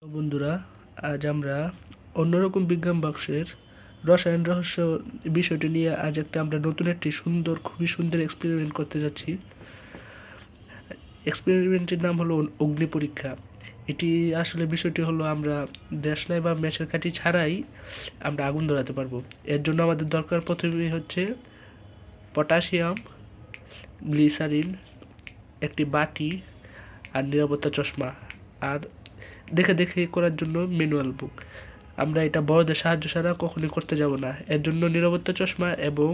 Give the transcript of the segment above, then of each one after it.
তো বন্ধুরা, আজ আমরা অন্যরকম বিজ্ঞান বাক্সের রসায়ন রহস্য বিষয়টি নিয়ে আজ আমরা নতুন একটি খুবই সুন্দর এক্সপেরিমেন্ট করতে যাচ্ছি। এক্সপেরিমেন্টের নাম হলো অগ্নি পরীক্ষা। এটি আসলে বিষয়টি হলো আমরা দেশলাই বা ম্যাচের কাঠি ছাড়াই আমরা আগুন ধরাতে পারবো। এর জন্য আমাদের দরকার প্রথমেই হচ্ছে পটাশিয়াম, গ্লিসারিন, একটি বাটি আর নিরাপত্তা চশমা, আর দেখে দেখে করার জন্য ম্যানুয়াল বুক। আমরা এটা বড়দের সাহায্য ছাড়া কখনোই করতে যাব না। এর জন্য নিরাপত্তা চশমা এবং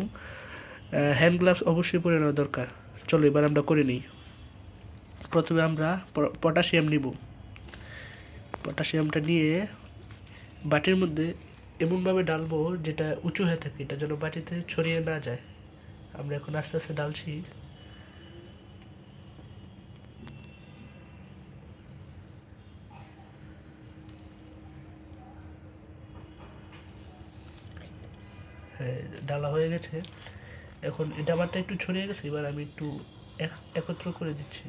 হ্যান্ড গ্লাভস অবশ্যই পরে নেওয়া দরকার। চলো এবার আমরা করে নিই। প্রথমে আমরা পটাশিয়াম নিব। পটাশিয়ামটা নিয়ে বাটির মধ্যে এমনভাবে ডালবো যেটা উঁচু হয়ে থাকে, এটা যেন বাটিতে ছড়িয়ে না যায়। আমরা এখন আস্তে আস্তে ডালছি। হ্যাঁ, ডালা হয়ে গেছে। এখন এটা আমারটা একটু ছড়িয়ে গেছে, এবার আমি একটু একত্র করে দিচ্ছি।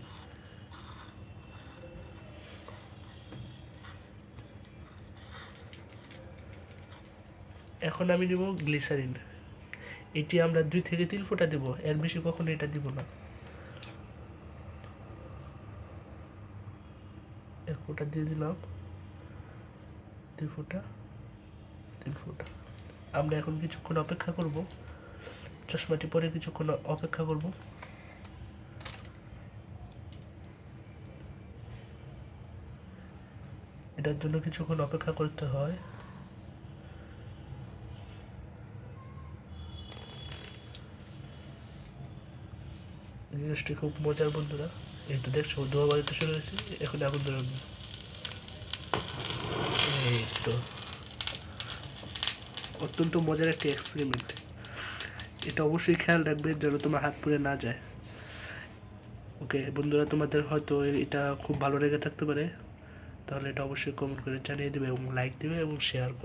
এখন আমি নিব গ্লিসারিন। এটি আমরা 2 থেকে 3 ফোঁটা দেব, এর বেশি কখনো এটা দিব না। 1 ফোঁটা দিয়ে দিলাম, 2 ফোঁটা, 3 ফোঁটা। আমরা এখন কিছুক্ষণ অপেক্ষা করব। চশমাটি পরে কিছুক্ষণ অপেক্ষা করব। এটার জন্য কিছুক্ষণ অপেক্ষা করতে হয়। জিনিসটি খুব মজার বন্ধুরা। এই তো দেখছো ধোয়া বাড়িতে শুরু হয়েছে, এখন আগুন ধরানো। এই তো অত্যন্ত মজার একটি এক্সপেরিমেন্ট। এটা অবশ্যই খেয়াল রাখবে যেন তোমার হাত পুড়ে না যায়। ওকে বন্ধুরা, তোমাদের হয়তো এটা খুব ভালো লেগে থাকতে পারে, তাহলে এটা অবশ্যই কমেন্ট করে জানিয়ে দেবে এবং লাইক দেবে এবং শেয়ার করবে।